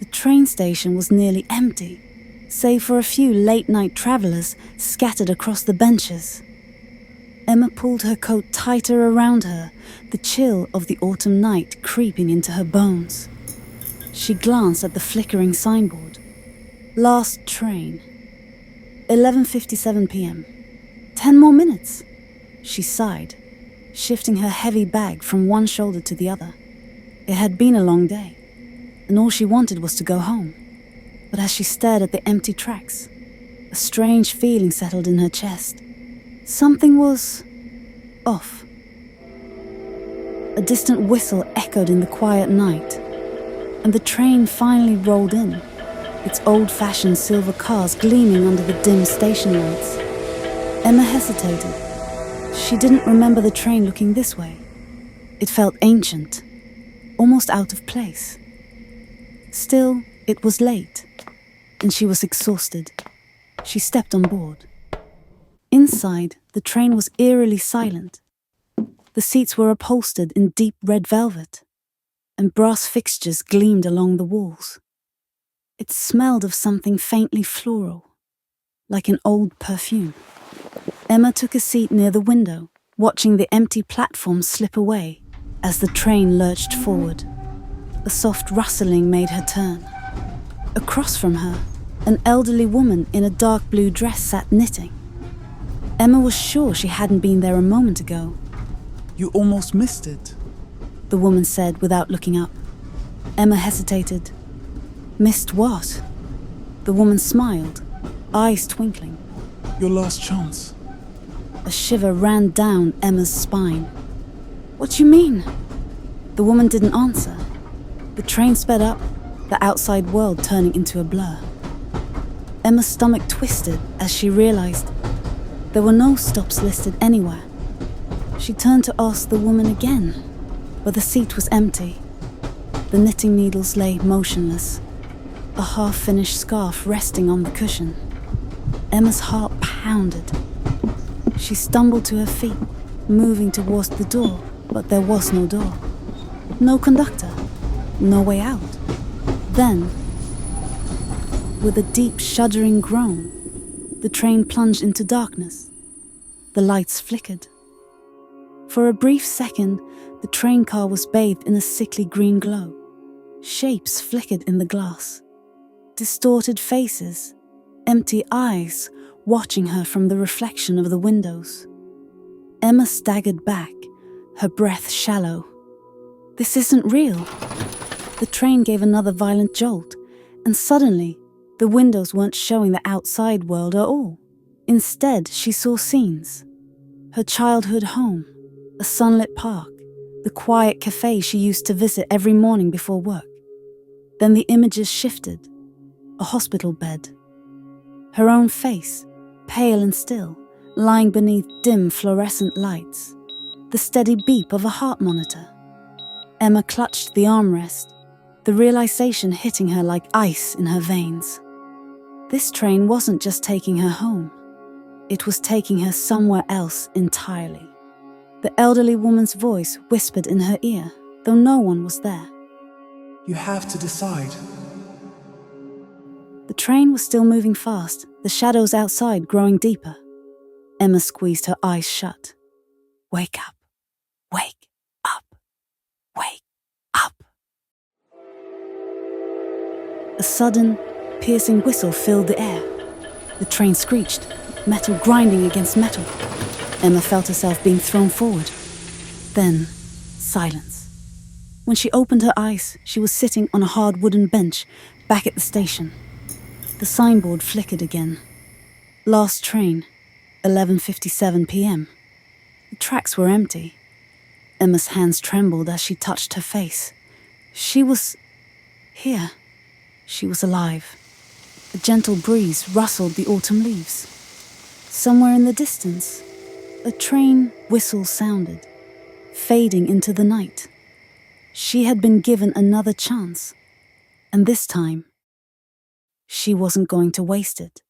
train station was nearly empty, save for a few late-night travelers scattered across the benches. Emma pulled her coat tighter around her, the chill of the autumn night creeping into her bones. She glanced at the flickering signboard. Last train. 11:57 p.m. 10 more minutes. She sighed, shifting her heavy bag from one shoulder to the other. It had been a long day, and all she wanted was to go home. But as she stared at the empty tracks, a strange feeling settled in her chest. Something was off. A distant whistle echoed in the quiet night, and the train finally rolled in, its old-fashioned silver cars gleaming under the dim station lights. Emma hesitated. She didn't remember the train looking this way. It felt ancient, almost out of place. Still, it was late, and she was exhausted. She stepped on board. Inside, the train was eerily silent. The seats were upholstered in deep red velvet, and brass fixtures gleamed along the walls. It smelled of something faintly floral, like an old perfume. Emma took a seat near the window, watching the empty platform slip away as the train lurched forward. A soft rustling made her turn. Across from her, an elderly woman in a dark blue dress sat knitting. Emma was sure she hadn't been there a moment ago. You almost missed it, the woman said without looking up. Emma hesitated. Missed what? The woman smiled, eyes twinkling. Your last chance. A shiver ran down Emma's spine. What do you mean? The woman didn't answer. The train sped up, the outside world turning into a blur. Emma's stomach twisted as she realized there were no stops listed anywhere. She turned to ask the woman again, but the seat was empty. The knitting needles lay motionless, a half-finished scarf resting on the cushion. Emma's heart pounded. She stumbled to her feet, moving towards the door, but there was no door. No conductor, no way out. Then, with a deep shuddering groan, the train plunged into darkness. The lights flickered. For a brief second, the train car was bathed in a sickly green glow. Shapes flickered in the glass. Distorted faces, empty eyes watching her from the reflection of the windows. Emma staggered back, her breath shallow. This isn't real. The train gave another violent jolt, and suddenly, the windows weren't showing the outside world at all. Instead, she saw scenes. Her childhood home, a sunlit park, the quiet cafe she used to visit every morning before work. Then the images shifted. A hospital bed. Her own face, pale and still, lying beneath dim fluorescent lights. The steady beep of a heart monitor. Emma clutched the armrest, the realization hitting her like ice in her veins. This train wasn't just taking her home. It was taking her somewhere else entirely. The elderly woman's voice whispered in her ear, though no one was there. You have to decide. The train was still moving fast, the shadows outside growing deeper. Emma squeezed her eyes shut. Wake up. Wake up. Wake up. A sudden, piercing whistle filled the air. The train screeched, metal grinding against metal. Emma felt herself being thrown forward. Then, silence. When she opened her eyes, she was sitting on a hard wooden bench back at the station. The signboard flickered again. Last train, 11:57 p.m. The tracks were empty. Emma's hands trembled as she touched her face. She was here. She was alive. A gentle breeze rustled the autumn leaves. Somewhere in the distance, a train whistle sounded, fading into the night. She had been given another chance, and this time, she wasn't going to waste it.